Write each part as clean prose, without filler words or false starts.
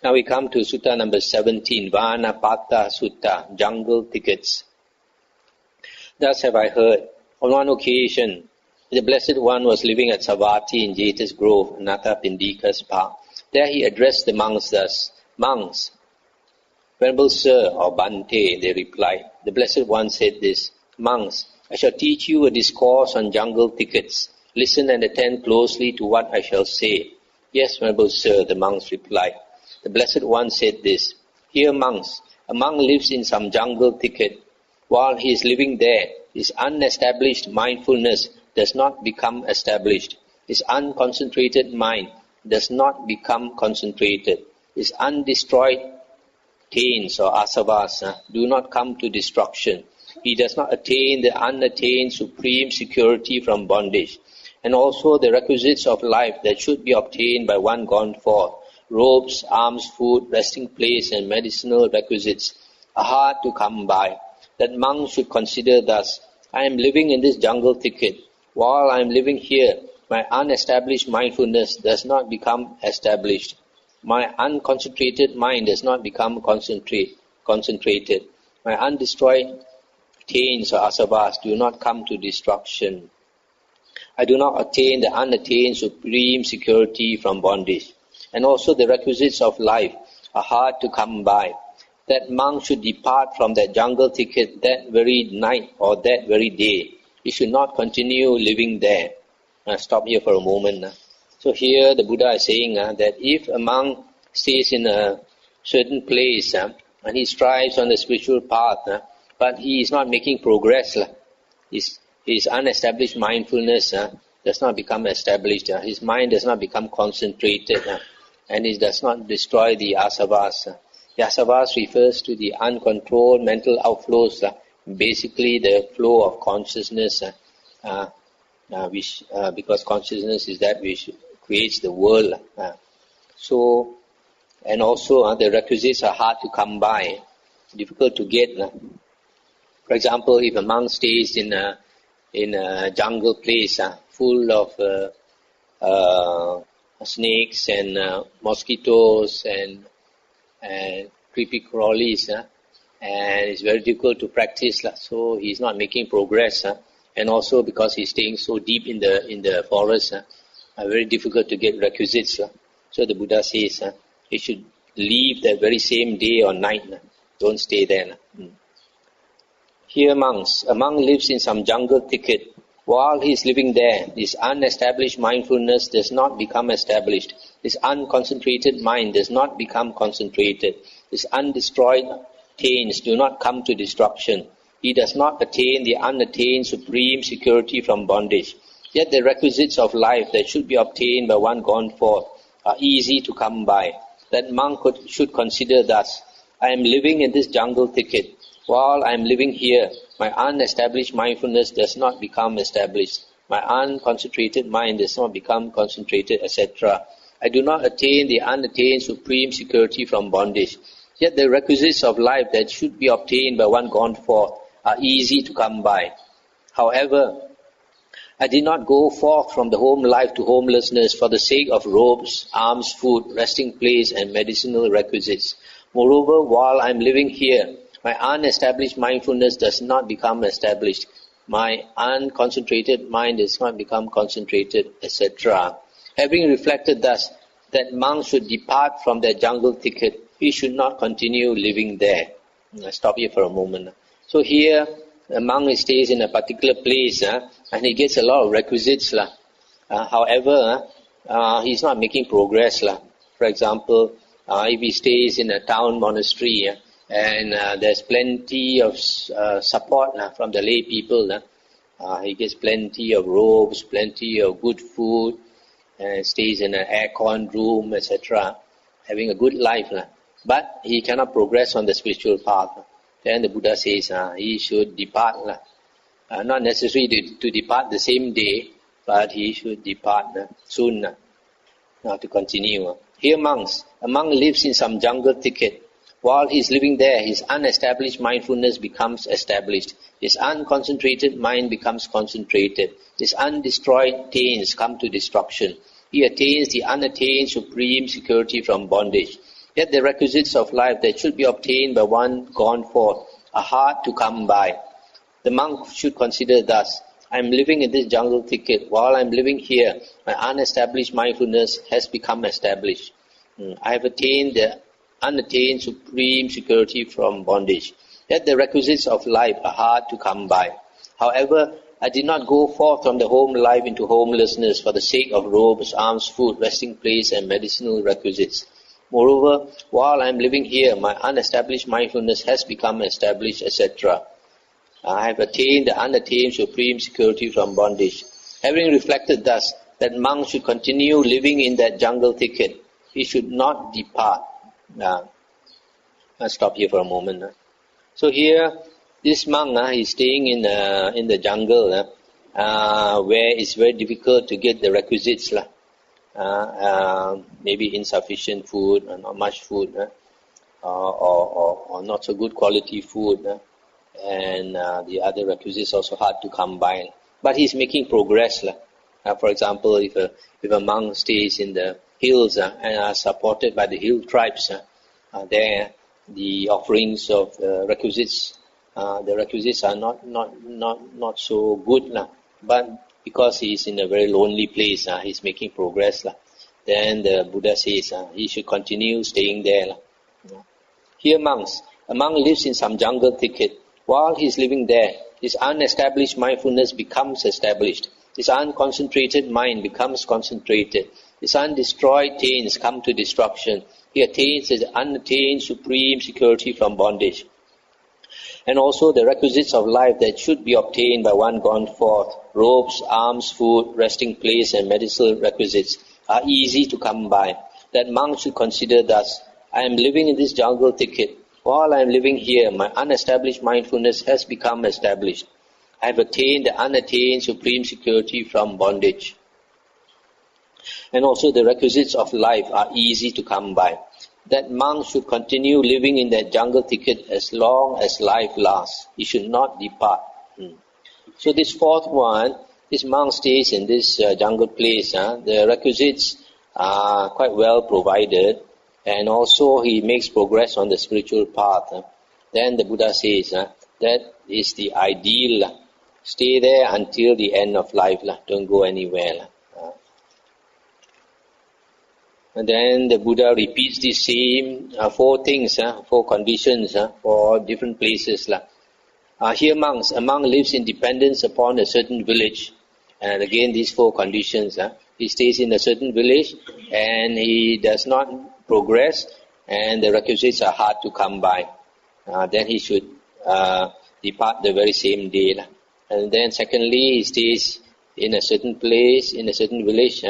Now we come to Sutta number 17, Vanapattha Sutta, jungle tickets. Thus have I heard, on one occasion, the Blessed One was living at Savatthi in Jeta's Grove, Madhupindika's park. There he addressed the monks thus, Monks, Venerable Sir, or Bhante, they replied. The Blessed One said this, Monks, I shall teach you a discourse on jungle tickets. Listen and attend closely to what I shall say. Yes, Venerable Sir, the monks replied. The Blessed One said this, Hear, monks, a monk lives in some jungle thicket. While he is living there, his unestablished mindfulness does not become established. His unconcentrated mind does not become concentrated. His undestroyed taints or asavas do not come to destruction. He does not attain the unattained supreme security from bondage. And also the requisites of life that should be obtained by one gone forth, robes, arms, food, resting place, and medicinal requisites, are hard to come by. That monk should consider thus, I am living in this jungle thicket. While I am living here, my unestablished mindfulness does not become established. My unconcentrated mind does not become concentrated. My undestroyed taints or asavas do not come to destruction. I do not attain the unattained supreme security from bondage. And also the requisites of life are hard to come by. That monk should depart from that jungle thicket that very night or that very day. He should not continue living there. I'll stop here for a moment. So here the Buddha is saying that if a monk stays in a certain place and he strives on the spiritual path, but he is not making progress, his unestablished mindfulness does not become established. His mind does not become concentrated, and it does not destroy the asavas. The asavas refers to the uncontrolled mental outflows, basically the flow of consciousness, because consciousness is that which creates the world. So, and also the requisites are hard to come by, difficult to get. For example, if a monk stays in a jungle place full of snakes and mosquitoes and creepy crawlies, and it's very difficult to practice, so he's not making progress, and also because he's staying so deep in the forest, very difficult to get requisites. So the Buddha says he should leave that very same day or night. Don't stay there. Here, monks, a monk lives in some jungle thicket. While he is living there, his unestablished mindfulness does not become established. His unconcentrated mind does not become concentrated. His undestroyed taints do not come to destruction. He does not attain the unattained supreme security from bondage. Yet the requisites of life that should be obtained by one gone forth are easy to come by. That monk should consider thus, I am living in this jungle thicket. While I am living here, my unestablished mindfulness does not become established. My unconcentrated mind does not become concentrated, etc. I do not attain the unattained supreme security from bondage. Yet the requisites of life that should be obtained by one gone forth are easy to come by. However, I did not go forth from the home life to homelessness for the sake of robes, arms, food, resting place, and medicinal requisites. Moreover, while I am living here, my unestablished mindfulness does not become established. My unconcentrated mind does not become concentrated, etc. Having reflected thus, that monk should depart from that jungle thicket. He should not continue living there. I stop here for a moment. So here, a monk stays in a particular place, and he gets a lot of requisites. However, he's not making progress. For example, if he stays in a town monastery, and there's plenty of support from the lay people, he gets plenty of robes, plenty of good food, and stays in an aircon room, etc., having a good life. But he cannot progress on the spiritual path. Then the Buddha says he should depart. Not necessary to depart the same day, but he should depart soon. Now to continue. Here, monks, a monk lives in some jungle thicket. While he is living there, his unestablished mindfulness becomes established. His unconcentrated mind becomes concentrated. His undestroyed taints come to destruction. He attains the unattained supreme security from bondage. Yet the requisites of life that should be obtained by one gone forth are hard to come by. The monk should consider thus: I am living in this jungle thicket. While I am living here, my unestablished mindfulness has become established. I have attained the unattained supreme security from bondage. Yet the requisites of life are hard to come by. However, I did not go forth from the home life into homelessness for the sake of robes, arms, food, resting place, and medicinal requisites. Moreover, while I am living here, my unestablished mindfulness has become established, etc. I have attained the unattained supreme security from bondage. Having reflected thus, that monk should continue living in that jungle thicket. He should not depart. I'll stop here for a moment. So here, this monk is staying in the jungle where it's very difficult to get the requisites. Maybe insufficient food, not much food, or not so good quality food, and the other requisites also hard to come by. But he's making progress. For example, if a monk stays in the hills and are supported by the hill tribes, there the offerings of requisites are not so good, but because he is in a very lonely place, he's making progress. Then the Buddha says he should continue staying there. Here monks, a monk lives in some jungle thicket. While he is living there, his unestablished mindfulness becomes established. His unconcentrated mind becomes concentrated. His undestroyed taints come to destruction. He attains the unattained supreme security from bondage. And also the requisites of life that should be obtained by one gone forth, robes, arms, food, resting place, and medicinal requisites, are easy to come by. That monk should consider thus: I am living in this jungle thicket. While I am living here, my unestablished mindfulness has become established. I have attained the unattained supreme security from bondage. And also the requisites of life are easy to come by. That monk should continue living in that jungle thicket as long as life lasts. He should not depart. So this fourth one, this monk stays in this jungle place. The requisites are quite well provided, and also he makes progress on the spiritual path. Then the Buddha says that is the ideal. Stay there until the end of life. Don't go anywhere. And then the Buddha repeats the same four things, four conditions for different places. Here monks, a monk lives in dependence upon a certain village. And again these four conditions. He stays in a certain village and he does not progress, and the requisites are hard to come by. Then he should depart the very same day. And then secondly, he stays in a certain place, in a certain village.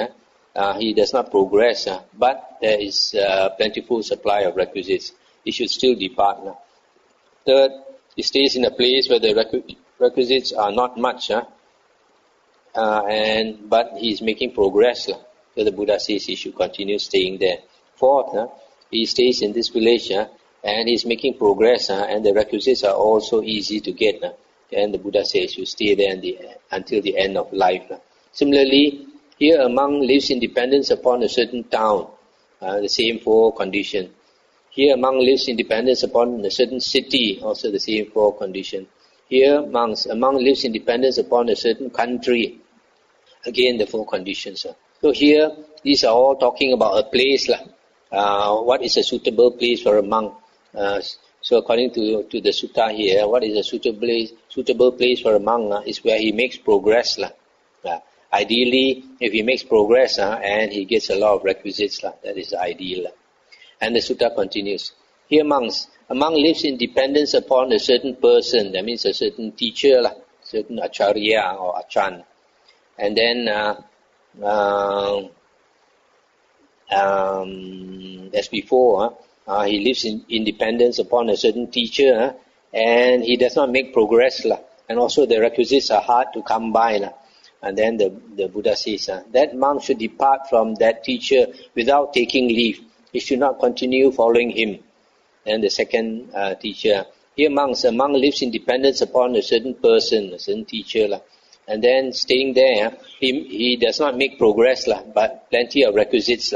He does not progress, but there is plentiful supply of requisites. He should still depart. Third, he stays in a place where the requisites are not much, but he is making progress. So the Buddha says he should continue staying there. Fourth, he stays in this village and he is making progress, and the requisites are also easy to get. And the Buddha says you stay there until the end of life. Similarly, here a monk lives in dependence upon a certain town, the same four conditions. Here a monk lives in dependence upon a certain city, also the same four conditions. Here a monk lives in dependence upon a certain country, again the four conditions. So here these are all talking about a place. What is a suitable place for a monk? So according to the sutta here, what is a suitable place for a monk is where he makes progress. Ideally, if he makes progress and he gets a lot of requisites, that is ideal. And the sutta continues. Here monks, a monk lives in dependence upon a certain person, that means a certain teacher, certain acharya or achan. And then, as before, he lives in dependence upon a certain teacher, and he does not make progress. And also the requisites are hard to come by. And then the Buddha says, that monk should depart from that teacher without taking leave. He should not continue following him. And the second teacher, here monks, a monk lives in dependence upon a certain person, a certain teacher. And then staying there, he does not make progress, but plenty of requisites.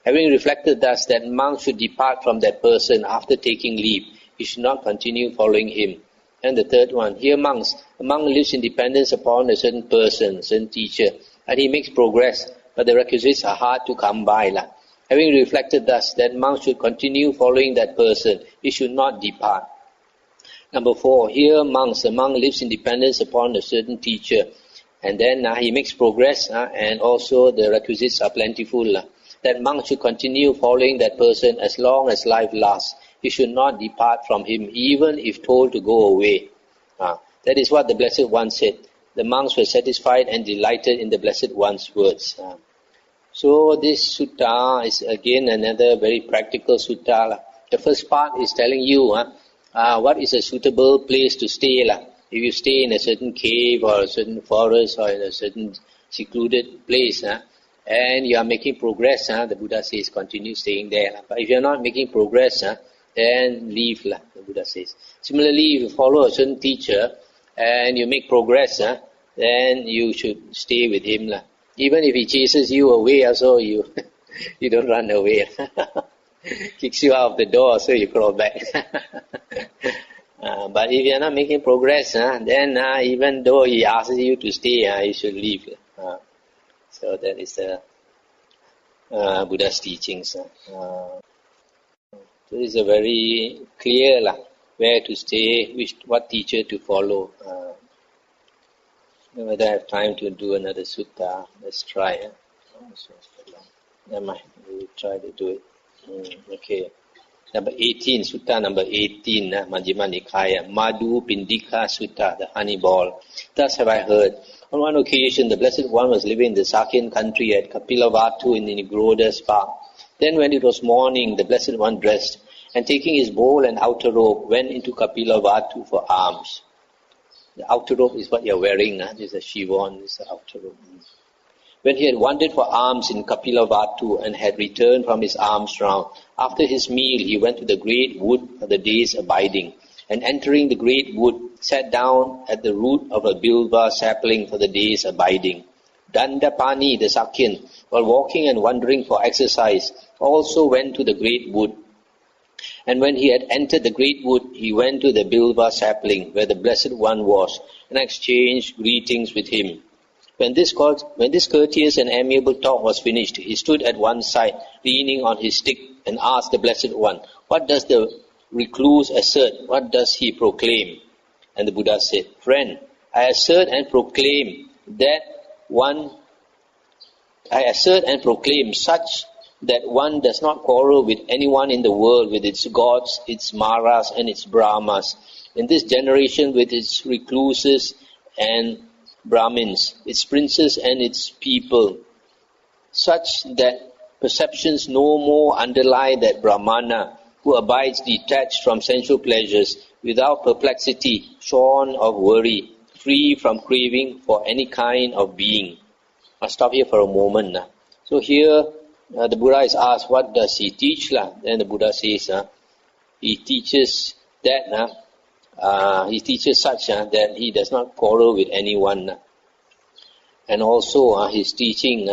Having reflected thus that monks should depart from that person after taking leave, he should not continue following him. And the third one, here monks, a monk lives in dependence upon a certain person, a certain teacher, and he makes progress, but the requisites are hard to come by. Having reflected thus that monks should continue following that person, he should not depart. Number 4, here monks, a monk lives in dependence upon a certain teacher, and then he makes progress, and also the requisites are plentiful. That monk should continue following that person as long as life lasts. He should not depart from him, even if told to go away. That is what the Blessed One said. The monks were satisfied and delighted in the Blessed One's words. So this sutta is again another very practical sutta. The first part is telling you what is a suitable place to stay. If you stay in a certain cave or a certain forest or in a certain secluded place, and you are making progress, the Buddha says continue staying there. But if you are not making progress, then leave, the Buddha says. Similarly, if you follow a certain teacher and you make progress, then you should stay with him. Even if he chases you away, also you don't run away. Kicks you out of the door, so you crawl back. But if you are not making progress, then even though he asks you to stay, you should leave. So that is the Buddha's teachings. So it's a very clear where to stay, what teacher to follow. Whether I have time to do another sutta, let's try. Never mind, we'll try to do it. Okay. Number 18, sutta number 18, Majjhima Nikaya, Madhupindika sutta, the honey ball. Thus have I heard. On one occasion, the Blessed One was living in the Sakyan country at Kapilavatthu in the Nigroda's park. Then when it was morning, the Blessed One dressed, and taking his bowl and outer robe, went into Kapilavatthu for alms. The outer robe is what you are wearing. This is a shivon, this is the outer robe. When he had wandered for alms in Kapilavatthu and had returned from his alms round, after his meal he went to the great wood for the day's abiding, and entering the great wood, sat down at the root of a bilva sapling for the day's abiding. Dandapani, the Sakyan, while walking and wandering for exercise, also went to the great wood. And when he had entered the great wood, he went to the bilva sapling, where the Blessed One was, and exchanged greetings with him. When this courteous and amiable talk was finished, he stood at one side, leaning on his stick, and asked the Blessed One, "What does the recluse assert? What does he proclaim?" And the Buddha said, "Friend, I assert and proclaim such that one does not quarrel with anyone in the world, with its gods, its maras, and its brahmas. In this generation, with its recluses and Brahmins, its princes and its people, such that perceptions no more underlie that Brahmana who abides detached from sensual pleasures, without perplexity, shorn of worry, free from craving for any kind of being." I'll stop here for a moment. So here the Buddha is asked, what does he teach? Then the Buddha says, he teaches that he teaches such that he does not quarrel with anyone, and also his teaching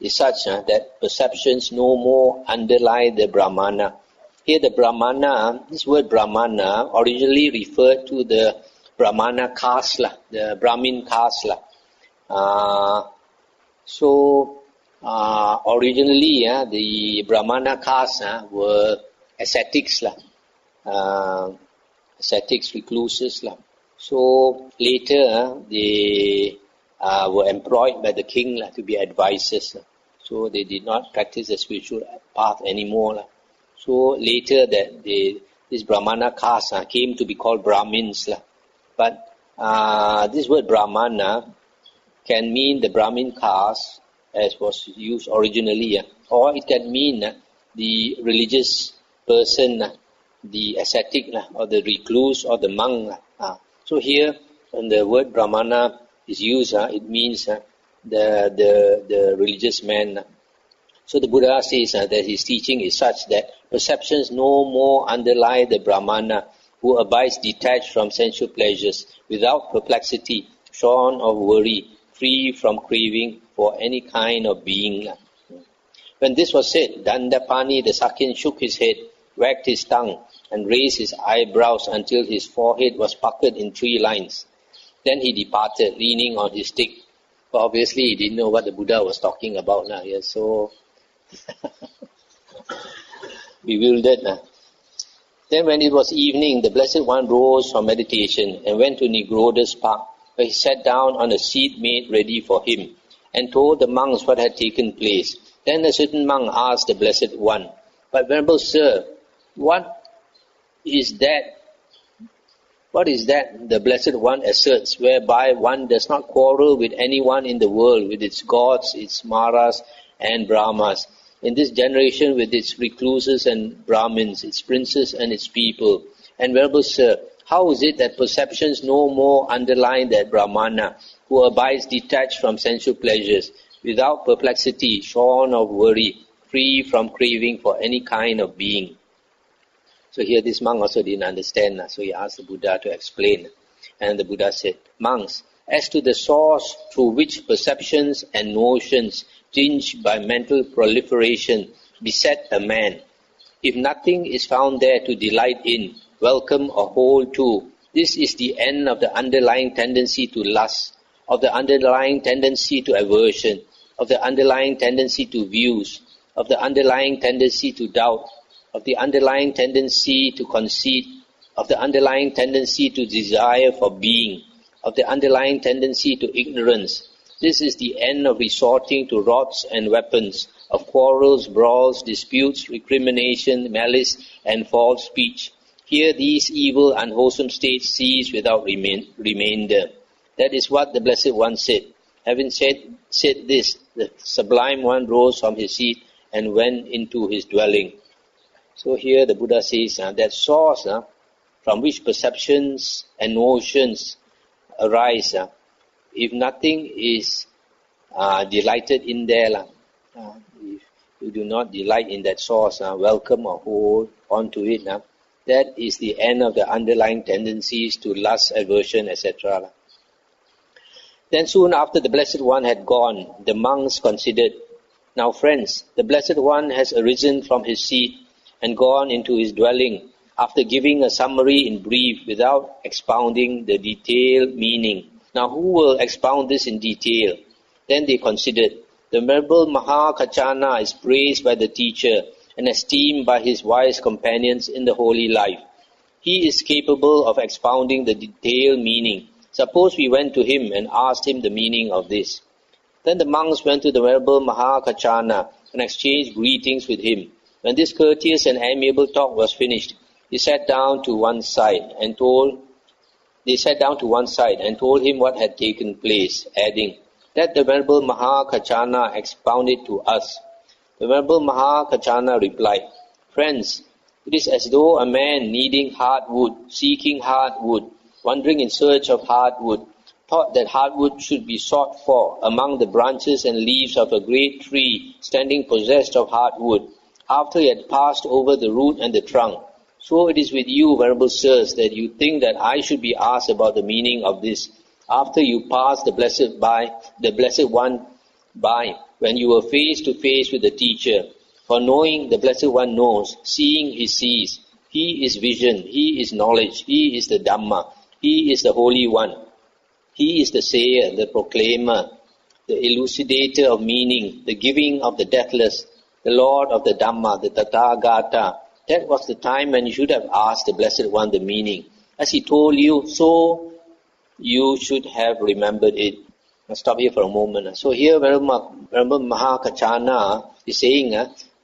is such that perceptions no more underlie the Brahmana. Here the Brahmana, this word Brahmana originally referred to the Brahmana caste, the Brahmin caste. Originally the Brahmana caste were ascetics, ascetics, recluses. So later they were employed by the king to be advisors. So they did not practice the spiritual path anymore. So later that this Brahmana caste came to be called Brahmins. But this word Brahmana can mean the Brahmin caste as was used originally, or it can mean the religious person, the ascetic, or the recluse, or the monk. So here, when the word Brahmana is used, it means the religious man. So the Buddha says that his teaching is such that perceptions no more underlie the Brahmana who abides detached from sensual pleasures, without perplexity, shorn of worry, free from craving for any kind of being. When this was said, Dandapani the Sakyan shook his head, wagged his tongue, and raised his eyebrows until his forehead was puckered in 3 lines. Then he departed, leaning on his stick. But obviously he didn't know what the Buddha was talking about now. He was so bewildered. Then when it was evening, the Blessed One rose from meditation and went to Nigroda's park, where he sat down on a seat made ready for him, and told the monks what had taken place. Then a certain monk asked the Blessed One, "But Venerable Sir, what is that? The Blessed One asserts, whereby one does not quarrel with anyone in the world, with its gods, its maras and brahmas, in this generation with its recluses and Brahmins, its princes and its people. And Venerable Sir, how is it that perceptions no more underline that Brahmana, who abides detached from sensual pleasures, without perplexity, shorn of worry, free from craving for any kind of being?" So here this monk also didn't understand. So he asked the Buddha to explain. And the Buddha said, "Monks, as to the source through which perceptions and notions tinged by mental proliferation beset a man, if nothing is found there to delight in, welcome or hold to, this is the end of the underlying tendency to lust, of the underlying tendency to aversion, of the underlying tendency to views, of the underlying tendency to doubt, of the underlying tendency to conceit, of the underlying tendency to desire for being, of the underlying tendency to ignorance. This is the end of resorting to rods and weapons, of quarrels, brawls, disputes, recrimination, malice, and false speech. Here these evil, unwholesome states cease without remainder." That is what the Blessed One said. Having said this, the Sublime One rose from his seat and went into his dwelling. So here the Buddha says that source from which perceptions and notions arise, if nothing is delighted in there, if you do not delight in that source, welcome or hold on to it, that is the end of the underlying tendencies to lust, aversion, etc. Then soon after the Blessed One had gone, the monks considered, "Now friends, the Blessed One has arisen from his seat and gone into his dwelling, after giving a summary in brief without expounding the detailed meaning. Now who will expound this in detail?" Then they considered, "The Venerable Mahakachana is praised by the teacher and esteemed by his wise companions in the holy life. He is capable of expounding the detailed meaning. Suppose we went to him and asked him the meaning of this." Then the monks went to the Venerable Mahakachana and exchanged greetings with him. When this courteous and amiable talk was finished, they sat down to one side and told him what had taken place, adding, "Let the Venerable Mahakachana expound it to us." The Venerable Mahakachana replied, "Friends, it is as though a man needing hardwood, seeking hardwood, wandering in search of hardwood, thought that hardwood should be sought for among the branches and leaves of a great tree standing possessed of hardwood, after he had passed over the root and the trunk. So it is with you, Venerable Sirs, that you think that I should be asked about the meaning of this, after you pass the Blessed One by, when you were face to face with the teacher. For knowing the Blessed One knows, seeing he sees. He is vision, he is knowledge, he is the Dhamma, he is the Holy One. He is the sayer, the proclaimer, the elucidator of meaning, the giving of the deathless, the Lord of the Dhamma, the Tathagata. That was the time when you should have asked the Blessed One the meaning. As he told you, so you should have remembered it. I'll stop here for a moment. So here Venerable Mahakachana is saying,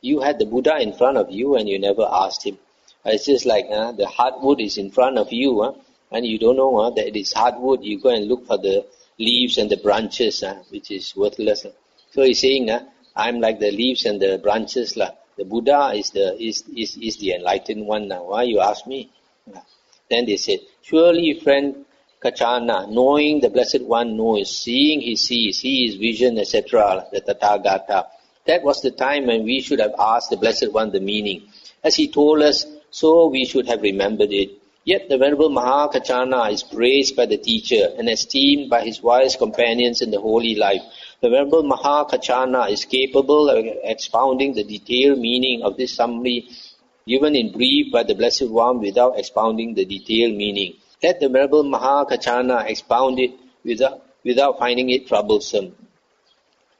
you had the Buddha in front of you and you never asked him. It's just like the hardwood is in front of you and you don't know that it is hardwood. You go and look for the leaves and the branches, which is worthless. So he's saying, I'm like the leaves and the branches. The Buddha is the enlightened one now. Why you ask me? Then they said, surely friend Kachana, knowing the Blessed One knows, seeing he sees, he is vision, etc., the Tathagata. That was the time when we should have asked the Blessed One the meaning. As he told us, so we should have remembered it. Yet the Venerable Mahakachana is praised by the teacher and esteemed by his wise companions in the holy life. The Venerable Mahakachana is capable of expounding the detailed meaning of this summary given in brief by the Blessed One without expounding the detailed meaning. Let the Venerable Mahakachana expound it without finding it troublesome.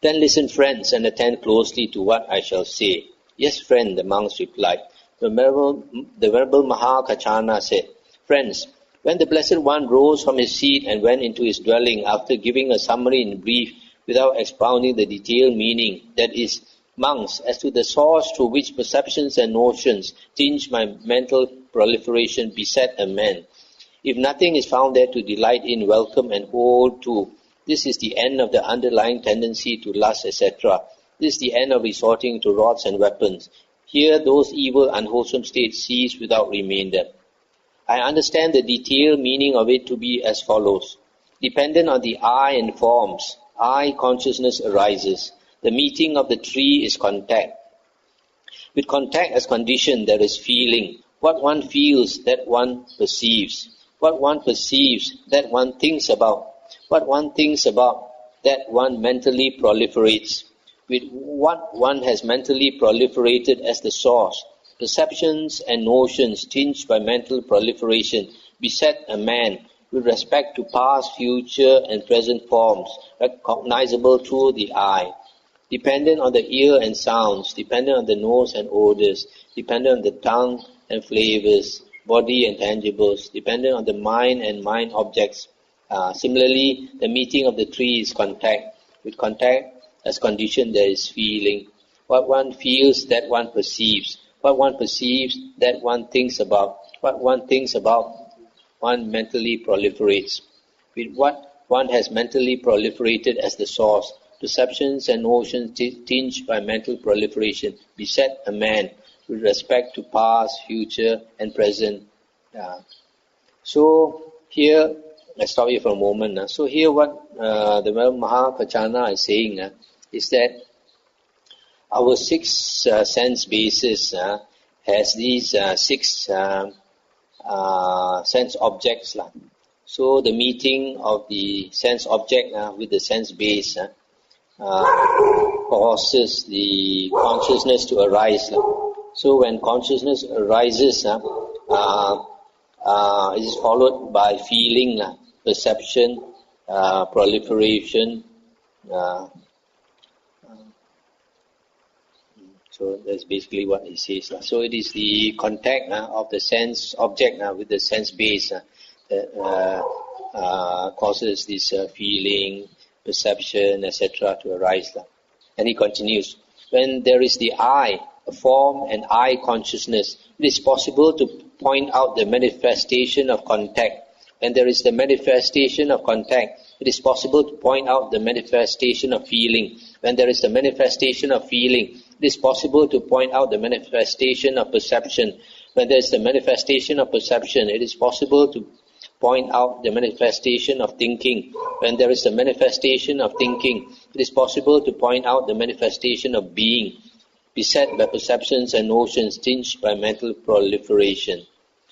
Then listen, friends, and attend closely to what I shall say. Yes, friend, the monks replied. The Venerable Mahakachana said, Friends, when the Blessed One rose from his seat and went into his dwelling after giving a summary in brief without expounding the detailed meaning, that is, monks, as to the source through which perceptions and notions tinge my mental proliferation beset a man. If nothing is found there to delight in, welcome and hold to, this is the end of the underlying tendency to lust, etc. This is the end of resorting to rods and weapons. Here those evil, unwholesome states cease without remainder. I understand the detailed meaning of it to be as follows. Dependent on the I and forms, I consciousness arises. The meeting of the three is contact. With contact as condition, there is feeling. What one feels, that one perceives. What one perceives, that one thinks about. What one thinks about, that one mentally proliferates. With what one has mentally proliferated as the source, perceptions and notions tinged by mental proliferation beset a man with respect to past, future and present forms, recognizable through the eye. Dependent on the ear and sounds, dependent on the nose and odors, dependent on the tongue and flavors, body and tangibles, dependent on the mind and mind objects. Similarly, the meeting of the three is contact. With contact as condition, there is feeling. What one feels, that one perceives. What one perceives, that one thinks about. What one thinks about, one mentally proliferates. With what one has mentally proliferated as the source, perceptions and notions tinged by mental proliferation beset a man with respect to past, future and present. So here, let's stop here for a moment. So here what the Mahakachana is saying is that our six sense bases has these six sense objects. So the meeting of the sense object with the sense base causes the consciousness to arise. So when consciousness arises, it is followed by feeling, perception, proliferation. So that's basically what he says. So it is the contact of the sense object with the sense base that causes this feeling, perception, etc. to arise. And he continues, when there is the I, a form and I consciousness, it is possible to point out the manifestation of contact. When there is the manifestation of contact, it is possible to point out the manifestation of feeling. When there is the manifestation of feeling, it is possible to point out the manifestation of perception. When there is the manifestation of perception, it is possible to point out the manifestation of thinking. When there is the manifestation of thinking, it is possible to point out the manifestation of being, beset by perceptions and notions tinged by mental proliferation.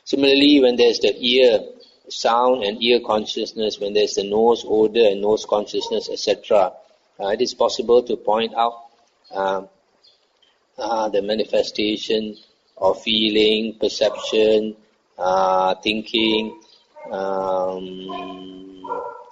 Similarly, when there is the ear, sound and ear consciousness, when there is the nose, odor and nose consciousness, etc., it is possible to point out the manifestation of feeling, perception, thinking,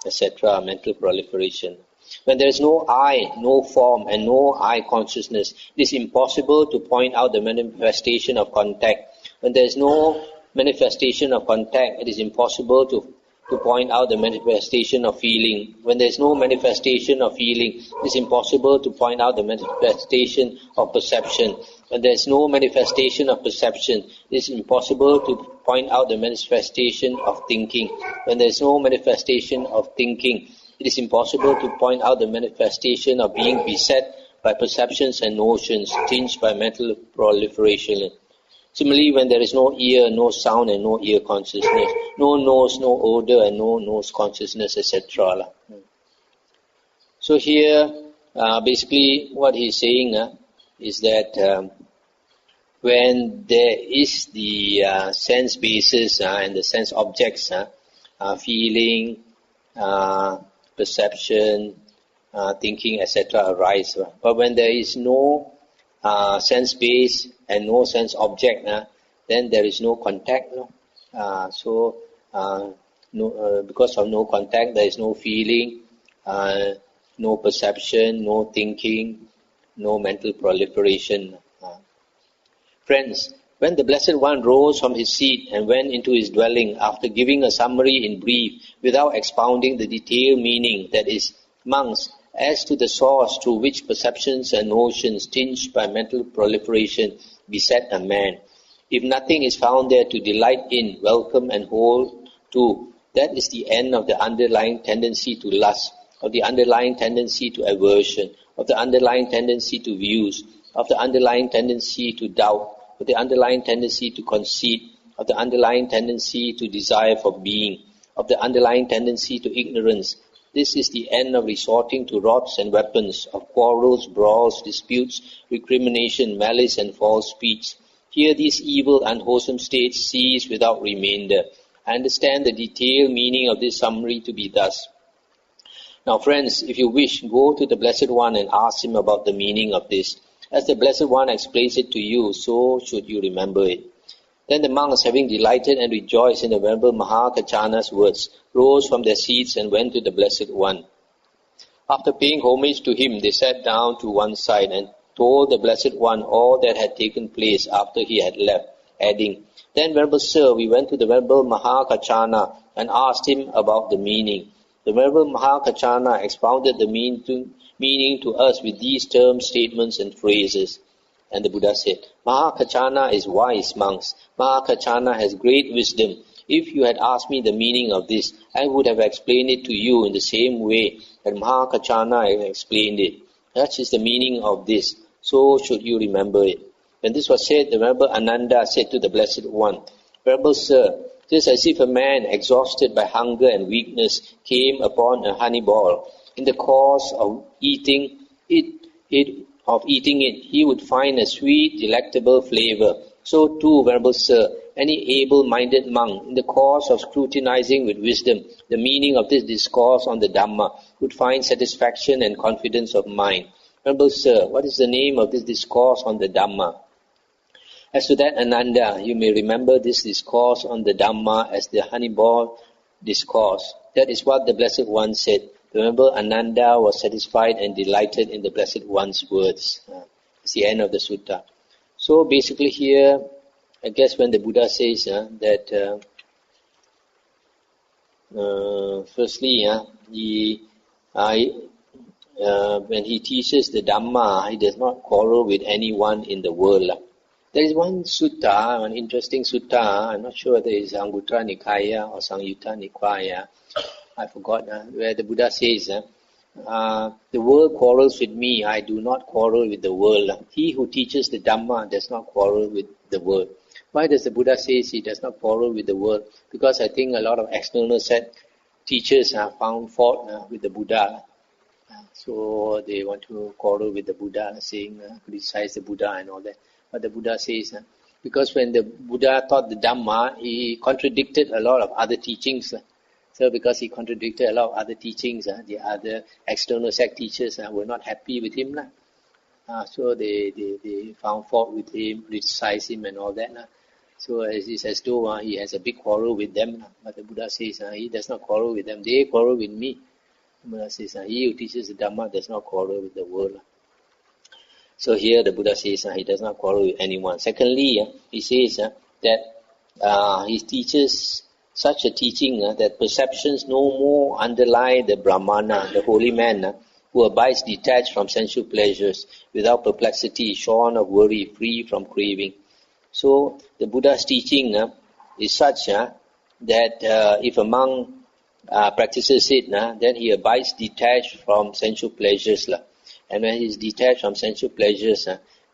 etc., mental proliferation. When there is no I, no form and no I consciousness, it is impossible to point out the manifestation of contact. When there is no manifestation of contact, it is impossible to point out the manifestation of feeling. When there is no manifestation of feeling, it is impossible to point out the manifestation of perception. When there is no manifestation of perception, it is impossible to point out the manifestation of thinking. When there is no manifestation of thinking, it is impossible to point out the manifestation of being beset by perceptions and notions tinged by mental proliferation. Similarly, when there is no ear, no sound and no ear consciousness, no nose, no odor and no nose consciousness, etc. So here, basically what he is saying is that when there is the sense basis and the sense objects, feeling, perception, thinking, etc. arise. But when there is no sense base and no sense object, then there is no contact. Because of no contact, there is no feeling, no perception, no thinking, no mental proliferation. Friends, when the Blessed One rose from his seat and went into his dwelling, after giving a summary in brief, without expounding the detailed meaning, that is, monks, as to the source through which perceptions and notions tinged by mental proliferation beset a man, if nothing is found there to delight in, welcome and hold to, that is the end of the underlying tendency to lust, of the underlying tendency to aversion, of the underlying tendency to views, of the underlying tendency to doubt, of the underlying tendency to conceit, of the underlying tendency to desire for being, of the underlying tendency to ignorance. This is the end of resorting to rods and weapons, of quarrels, brawls, disputes, recrimination, malice and false speech. Here these evil, unwholesome states cease without remainder. I understand the detailed meaning of this summary to be thus. Now friends, if you wish, go to the Blessed One and ask him about the meaning of this. As the Blessed One explains it to you, so should you remember it. Then the monks, having delighted and rejoiced in the Venerable Mahakachana's words, rose from their seats and went to the Blessed One. After paying homage to him, they sat down to one side and told the Blessed One all that had taken place after he had left, adding, "Then, Venerable Sir, we went to the Venerable Mahakachana and asked him about the meaning. The Venerable Mahakachana expounded the meaning to us with these terms, statements and phrases." And the Buddha said, "Mahakachana is wise, monks. Mahakachana has great wisdom. If you had asked me the meaning of this, I would have explained it to you in the same way that Mahakachana explained it. Such is the meaning of this. So should you remember it." When this was said, the Venerable Ananda said to the Blessed One, "Venerable Sir, it is as if a man exhausted by hunger and weakness came upon a honey ball. In the course of eating it, he would find a sweet, delectable flavor. So too, Venerable Sir, any able-minded monk, in the course of scrutinizing with wisdom the meaning of this discourse on the Dhamma, would find satisfaction and confidence of mind. Venerable Sir, what is the name of this discourse on the Dhamma?" As to that, Ananda, you may remember this discourse on the Dhamma as the honey ball discourse. That is what the Blessed One said. The Venerable Ananda was satisfied and delighted in the Blessed One's words. It's the end of the sutta. So basically here, I guess when the Buddha says that firstly, when he teaches the Dhamma, he does not quarrel with anyone in the world. There is one sutta, an interesting sutta, I'm not sure whether it is Anguttara Nikaya or Samyutta Nikaya, I forgot, where the Buddha says, "The world quarrels with me, I do not quarrel with the world. He who teaches the Dhamma does not quarrel with the world." Why does the Buddha say he does not quarrel with the world? Because I think a lot of external set teachers have found fault with the Buddha. So they want to quarrel with the Buddha, saying, criticize the Buddha and all that. But the Buddha says, because when the Buddha taught the Dhamma, he contradicted a lot of other teachings. So because he contradicted a lot of other teachings, the other external sect teachers were not happy with him. So they found fault with him, criticized him and all that. So it's as though he has a big quarrel with them. But the Buddha says he does not quarrel with them. They quarrel with me. The Buddha says he who teaches the Dhamma does not quarrel with the world. So here the Buddha says he does not quarrel with anyone. Secondly, he says that he teaches such a teaching that perceptions no more underlie the Brahmana, the holy man, who abides detached from sensual pleasures, without perplexity, shorn of worry, free from craving. So the Buddha's teaching is such that if a monk practices it, then he abides detached from sensual pleasures. And when he is detached from sensual pleasures,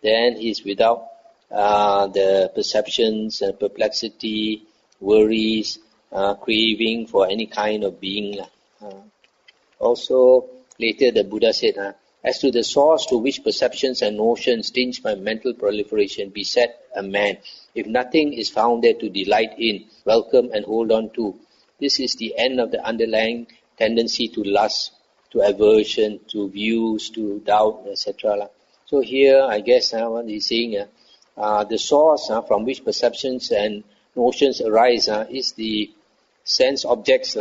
then he is without the perceptions, perplexity, worries, craving for any kind of being. Also, later the Buddha said, as to the source to which perceptions and notions tinged by mental proliferation beset a man, if nothing is found there to delight in, welcome and hold on to, this is the end of the underlying tendency to lust, to aversion, to views, to doubt, etc. So here, I guess, what he's saying, the source from which perceptions and notions arise is the sense objects,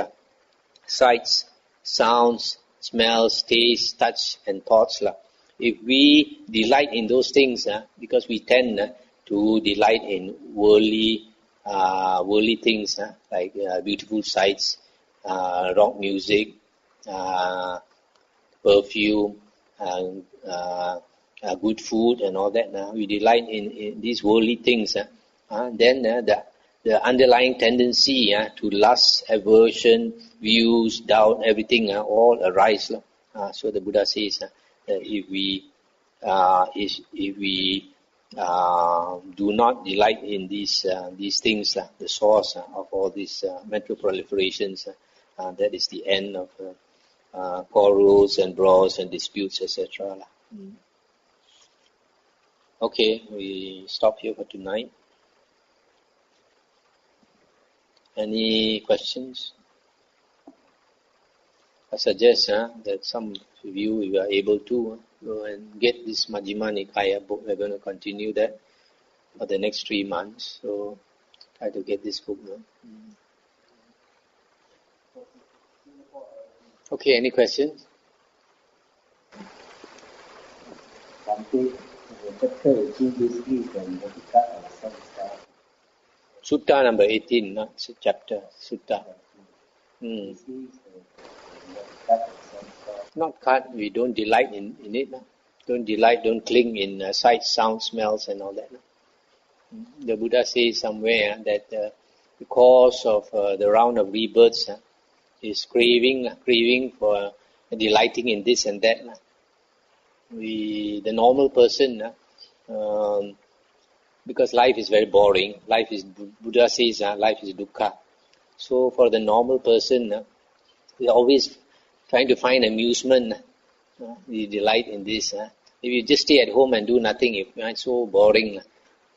sights, sounds, smells, taste, touch, and thoughts. If we delight in those things, because we tend to delight in worldly things, like beautiful sights, rock music, perfume, good food and all that. We delight in these worldly things. Then the underlying tendency to lust, aversion, views, doubt, everything all arise. So the Buddha says that if we do not delight in these things, the source of all these mental proliferations, that is the end of quarrels and brawls and disputes, etc. Okay, we stop here for tonight. Any questions? I suggest that some of you, if you are able to, go and get this Majjhima Nikaya book. We're going to continue that for the next 3 months. So try to get this book. Okay, any questions? Sutta number 18, not chapter, sutta. Not cut, we don't delight in it. Don't delight, don't cling in sights, sounds, smells and all that. The Buddha says somewhere that because of the round of rebirths is craving for delighting in this and that. The normal person, because life is very boring, Buddha says life is dukkha. So for the normal person, we always trying to find amusement. We delight in this. If you just stay at home and do nothing, you find so boring.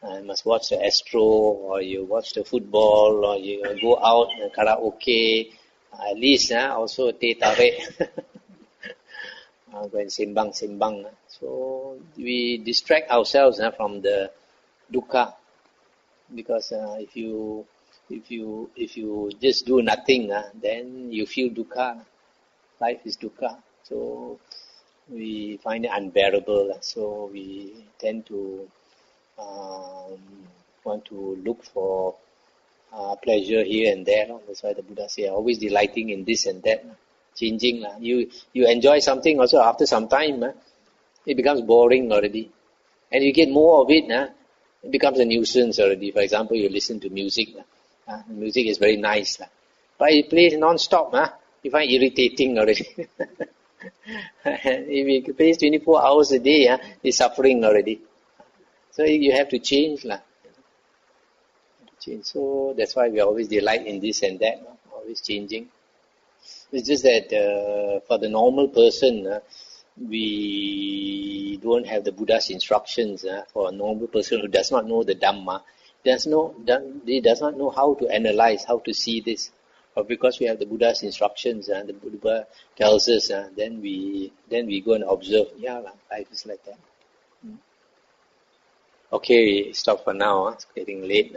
You must watch the Astro, or you watch the football, or you go out karaoke. At least also teh tarik. Go and simbang. So we distract ourselves from the dukkha, because if you just do nothing, then you feel dukkha. Life is dukkha, so we find it unbearable. So we tend to want to look for pleasure here and there. That's why the Buddha says, always delighting in this and that, changing. You enjoy something also, after some time, it becomes boring already. And you get more of it, it becomes a nuisance already. For example, you listen to music. Music is very nice. But it plays non-stop. You find irritating already. If it plays 24 hours a day, it's suffering already. So you have to change. So that's why we always delight in this and that, always changing. It's just that for the normal person, we don't have the Buddha's instructions. For a normal person who does not know the Dhamma, he does not know how to analyze, how to see this. But because we have the Buddha's instructions, and the Buddha tells us, then we go and observe. Life is like that. Okay, stop for now. It's getting late.